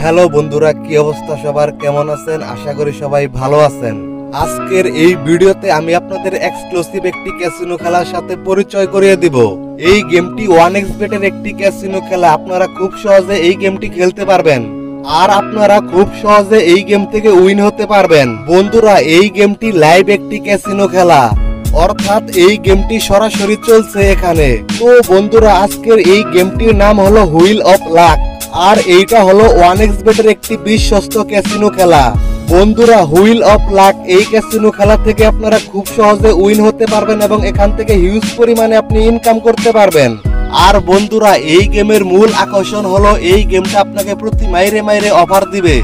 Hello বন্ধুরা, কি অবস্থা সবার, কেমন আছেন? আশা করি সবাই ভালো আছেন। আজকের এই ভিডিওতে আমি আপনাদের এক্সক্লুসিভ একটি ক্যাসিনো খেলার সাথে পরিচয় করিয়ে দিব। এই গেমটি 1xBet এর একটি ক্যাসিনো খেলা। আপনারা খুব সহজে এই গেমটি খেলতে পারবেন আর আপনারা খুব সহজে এই গেম থেকে উইন হতে পারবেন। বন্ধুরা, এই গেমটি লাইভ একটি ক্যাসিনো খেলা, অর্থাৎ এই গেমটি সরাসরি চলছে এখানে। তো বন্ধুরা, আজকের এই গেমটির নাম হলো হুইল অফ লাক, আর এইটা হলো 1xBet এর একটি বিশ্বস্ত ক্যাসিনো খেলা। বন্ধুরা, হুইল অফ লাক এই ক্যাসিনো খেলা থেকে আপনারা খুব সহজে উইন হতে পারবেন এবং এখান থেকে হিউজ পরিমাণে আপনি ইনকাম করতে পারবেন। আর বন্ধুরা, এই গেমের মূল আকর্ষণ হলো এই গেমটা আপনাকে প্রতি মাইরে অফার দিবে।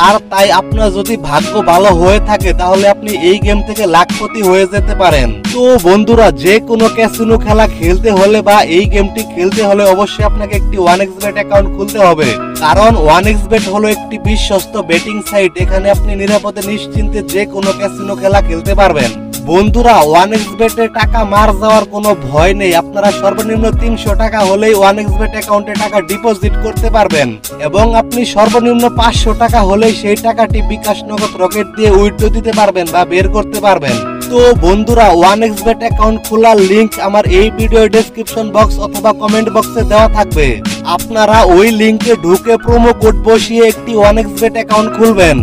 আর তাই আপনার যদি ভাগ্য ভালো হয়ে থাকে তাহলে আপনি এই গেম থেকে লাখপতি হয়ে যেতে পারেন। তো বন্ধুরা, যে কোনো ক্যাসিনো খেলা খেলতে হলে বা এই গেমটি খেলতে হলে অবশ্যই আপনাকে একটি 1xBet অ্যাকাউন্ট খুলতে হবে, কারণ 1xBet হলো একটি বিশ্বস্ত বেটিং সাইট। এখানে আপনি নিরাপদে নিশ্চিন্তে যে কোনো ক্যাসিনো খেলা খেলতে পারবেন। বন্ধুরা, 1xBet এ টাকা মার যাওয়ার কোনো ভয় নেই। আপনারা সর্বনিম্ন 300 টাকা হলেই 1xBet অ্যাকাউন্টে টাকা ডিপোজিট করতে পারবেন এবং আপনি সর্বনিম্ন 500 টাকা হলেই সেই টাকাটি বিকাশ নগদ রকেট দিয়ে উইথড্র দিতে পারবেন বা বের করতে পারবেন। তো বন্ধুরা, 1xBet অ্যাকাউন্ট খোলার লিংক আমার এই ভিডিও ডেসক্রিপশন বক্স অথবা কমেন্ট বক্সে দেওয়া থাকবে। আপনারা ওই লিংকে ঢুকে প্রোমো কোড বসিয়ে একটি 1xBet অ্যাকাউন্ট খুলবেন।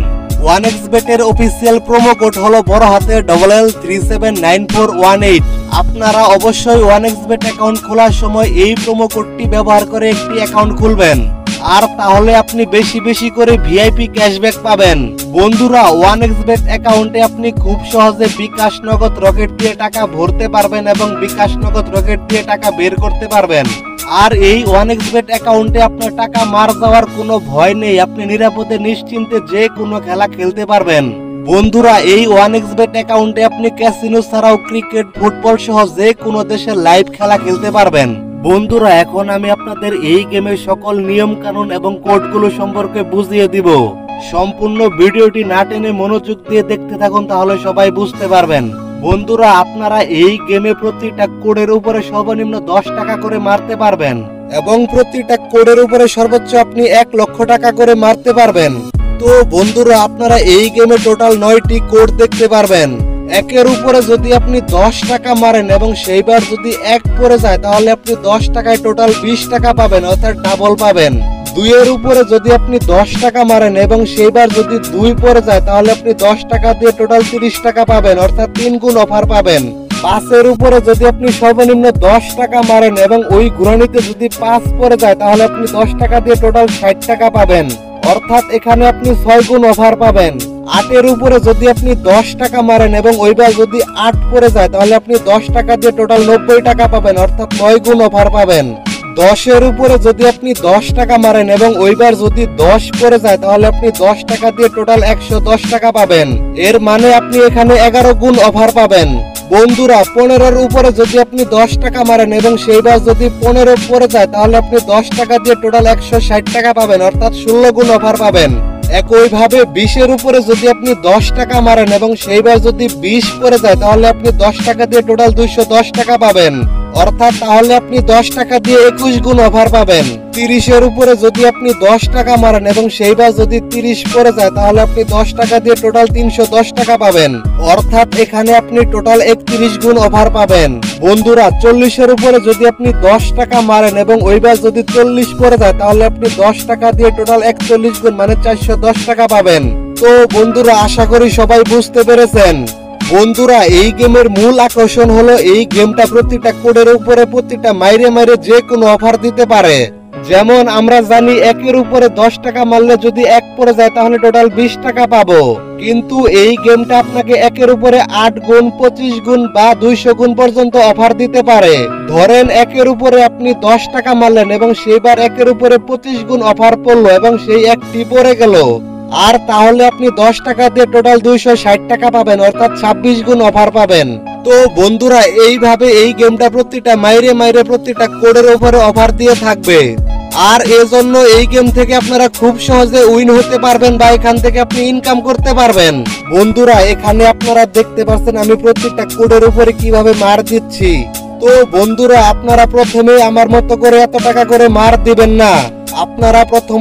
1xBet এর অফিসিয়াল প্রোমো কোড হলো বড় হাতে LL379418। আপনারা অবশ্যই 1xBet অ্যাকাউন্ট খোলার সময় এই প্রোমো কোডটি ব্যবহার করে একটি অ্যাকাউন্ট খুলবেন, আর তাহলে আপনি বেশি করে ভিআইপি ক্যাশব্যাক পাবেন। বন্ধুরা, 1xBet অ্যাকাউন্টে আপনি খুব সহজে বিকাশ নগদ রকেট দিয়ে টাকা ভরতে পারবেন এবং বিকাশ নগদ রকেট দিয়ে টাকা বের করতে পারবেন। আর এই 1xBet অ্যাকাউন্টে আপনার টাকা মার যাওয়ার কোনো ভয় নেই। আপনি নিরাপদে নিশ্চিন্তে যে কোনো খেলা খেলতে পারবেন। বন্ধুরা, এই 1xBet অ্যাকাউন্টে আপনি ক্যাসিনো ছাড়াও ক্রিকেট, ফুটবল সহ যে কোনো দেশের লাইভ খেলা খেলতে পারবেন। বন্ধুরা, এখন আমি আপনাদের এই গেমের সকল নিয়ম কানুন এবং কোডগুলো সম্পর্কে বুঝিয়ে দিব। সম্পূর্ণ ভিডিওটি না টেনে মনোযোগ দিয়ে দেখতে থাকুন, তাহলে সবাই বুঝতে পারবেন। বন্ধুরা, আপনারা এই গেমে প্রতিটা কোডের উপরে সর্বনিম্ন 10 টাকা করে মারতে পারবেন এবং প্রতিটা কোডের উপরে সর্বোচ্চ আপনি 1 লক্ষ টাকা করে মারতে পারবেন। তো বন্ধুরা, আপনারা এই গেমে টোটাল 9টি কোড দেখতে পারবেন। একের উপরে যদি আপনি 10 টাকা মারেন এবং সেইবার যদি 1 পড়ে যায় তাহলে আপনি 10 টাকায় টোটাল 20 টাকা পাবেন, অর্থাৎ ডাবল পাবেন। 2 এর উপরে যদি আপনি 10 টাকা মারেন এবং সেইবার যদি 2 পড়ে যায় তাহলে আপনি 10 টাকা দিয়ে টোটাল 30 টাকা পাবেন, অর্থাৎ 3 গুণ অফার পাবেন। 5 এর উপরে যদি আপনি সর্বনিম্ন 10 টাকা মারেন এবং ওই ঘুরানিতে যদি 5 পড়ে যায় তাহলে আপনি 10 টাকা দিয়ে টোটাল 60 টাকা পাবেন, অর্থাৎ এখানে আপনি 6 গুণ অফার পাবেন। 8 এর উপরে যদি আপনি 10 টাকা মারেন এবং ওইবার যদি 8 পড়ে যায় তাহলে আপনি 10 টাকা দিয়ে টোটাল 90 টাকা পাবেন, অর্থাৎ 9 গুণ অফার পাবেন। 10 এর উপরে যদি আপনি 10 টাকা মারেন এবং ওইবার যদি 10 পড়ে যায় তাহলে আপনি 10 টাকা দিয়ে টোটাল 110 টাকা পাবেন। এর মানে আপনি এখানে 11 গুণ অফার পাবেন। বন্ধুরা, 15 এর উপরে যদি আপনি 10 টাকা মারেন এবং সেইবার যদি 15 পড়ে যায় তাহলে আপনি 10 টাকা দিয়ে টোটাল 160 টাকা পাবেন, অর্থাৎ 16 গুণ অফার পাবেন। একইভাবে 20 এর উপরে যদি আপনি 10 টাকা মারেন এবং সেইবার যদি 20 পড়ে যায় তাহলে আপনি 10 টাকা দিয়ে টোটাল 210 টাকা পাবেন, অর্থাৎ তাহলে আপনি 10 টাকা দিয়ে 21 গুণ অফার পাবেন। 30 এর উপরে যদি আপনি 10 টাকা মারেন এবং সেইবার যদি 30 পড়ে যায় তাহলে আপনি 10 টাকা দিয়ে টোটাল 310 টাকা পাবেন, অর্থাৎ এখানে আপনি টোটাল 31 গুণ অফার পাবেন। বন্ধুরা, 40 এর উপরে যদি আপনি 10 টাকা মারেন এবং ওইবার যদি 40 পড়ে যায় তাহলে আপনি 10 টাকা দিয়ে টোটাল 41 গুণ মানে 410 টাকা পাবেন। তো বন্ধুরা, আশা করি সবাই বুঝতে পেরেছেন। বন্ধুরা, এই গেমের মূল আকর্ষণ হলো এই গেমটা প্রতিটা কোডের উপরে প্রতিটা মাইরে যে কোনো অফার দিতে পারে। যেমন আমরা জানি 1 এর উপরে 10 টাকা মারলে যদি 1 পড়ে যায় তাহলে টোটাল 20 টাকা পাবো, কিন্তু এই গেমটা আপনাকে 1 এর উপরে 8 গুণ, 25 গুণ বা 200 গুণ পর্যন্ত অফার দিতে পারে। ধরেন 1 এর উপরে আপনি 10 টাকা মারলেন এবং সেইবার 1 এর উপরে 25 গুণ অফার পড়লো এবং সেই একটি পড়ে গেল, আর তাহলে আপনি 10 টাকা দিয়ে টোটাল 260 টাকা পাবেন, অর্থাৎ 26 গুণ অফার পাবেন। তো বন্ধুরা, এইভাবে এই গেমটা প্রতিটা মাইরে প্রতিটা কোডের উপরে অফার দিয়ে থাকবে। আর এজন্য এই গেম থেকে আপনারা খুব সহজে উইন হতে পারবেন বা এখান থেকে আপনি ইনকাম করতে পারবেন। বন্ধুরা, এখানে আপনারা দেখতে পাচ্ছেন আমি প্রত্যেকটা কোডের উপরে কিভাবে মার দিচ্ছি। তো বন্ধুরা, আপনারা প্রথমে আমার মতো করে এত টাকা করে মার দিবেন না। আপনারা প্রথম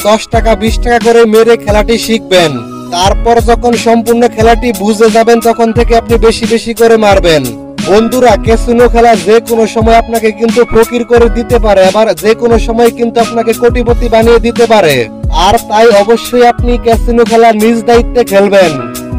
10 টাকা 20 টাকা করে মেরে খেলাটি শিখবেন। তারপর যখন সম্পূর্ণ খেলাটি বুঝে যাবেন তখন থেকে আপনি বেশি বেশি করে মারবেন। বন্ধুরা, ক্যাসিনো খেলা যে কোনো সময় আপনাকে কিন্তু ফকির করে দিতে পারে, আবার যে কোনো সময় কিন্তু আপনাকে কোটিপতি বানিয়ে দিতে পারে। আর তাই অবশ্যই আপনি ক্যাসিনো খেলা নিজ দায়িত্বে খেলবেন।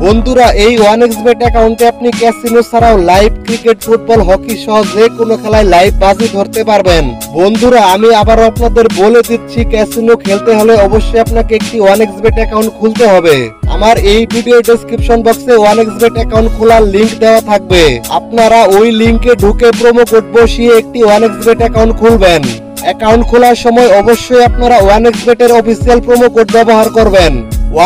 বন্ধুরা, এই 1xBet অ্যাকাউন্টে আপনি ক্যাসিনো ছাড়াও লাইভ ক্রিকেট, ফুটবল, হকি সহ যে কোনো খেলায় লাইভ বাজি ধরতে পারবেন। বন্ধুরা, আমি আবারও আপনাদের বলে দিচ্ছি, ক্যাসিনো খেলতে হলে অবশ্যই আপনাকে একটি 1xBet অ্যাকাউন্ট খুলতে হবে। আমার এই ভিডিও ডেসক্রিপশন বক্সে 1xBet অ্যাকাউন্ট খোলার লিংক দেওয়া থাকবে। আপনারা ওই লিংকে ঢুকে প্রোমো কোড বসিয়ে একটি 1xBet অ্যাকাউন্ট খুলবেন। অ্যাকাউন্ট খোলার সময় অবশ্যই আপনারা 1xBet এর অফিসিয়াল প্রোমো কোড ব্যবহার করবেন।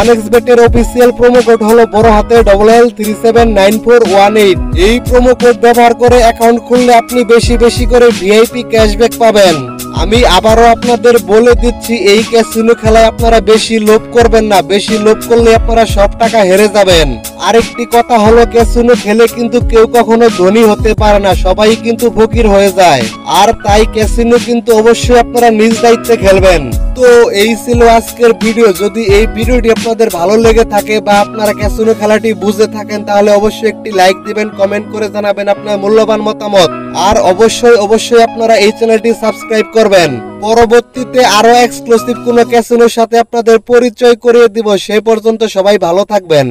1xBet এর অফিসিয়াল প্রোমো কোড হলো বড় হাতে LL379418। এই প্রোমো কোড ব্যবহার করে অ্যাকাউন্ট খুললে আপনি বেশি বেশি করে ভিআইপি ক্যাশব্যাক পাবেন। আমি আবারও আপনাদের বলে দিচ্ছি, এই ক্যাসিনো খেলায় আপনারা বেশি লোভ করবেন না। বেশি লোভ করলে আপনারা সব টাকা হেরে যাবেন। আরেকটি কথা হলো, ক্যাসিনো খেলে কিন্তু কেউ কখনো ধনী হতে পারে না, সবাই কিন্তু ফকির হয়ে যায়। আর তাই ক্যাসিনো কিন্তু অবশ্যই আপনারা নিজ দায়িত্বে খেলবেন। তো এই ছিল আজকের ভিডিও। যদি এই ভিডিওটি আপনাদের ভালো লেগে থাকে বা আপনারা ক্যাসিনো খেলাটি বুঝে থাকেন তাহলে অবশ্যই একটি লাইক দিবেন, কমেন্ট করে জানাবেন আপনার মূল্যবান মতামত। আর অবশ্যই আপনারা এই চ্যানেলটি সাবস্ক্রাইব করবেন। পরবর্তীতে আরো এক্সক্লুসিভ কোনো ক্যাসিনোর সাথে আপনাদের পরিচয় করিয়ে দিব। সেই পর্যন্ত সবাই ভালো থাকবেন।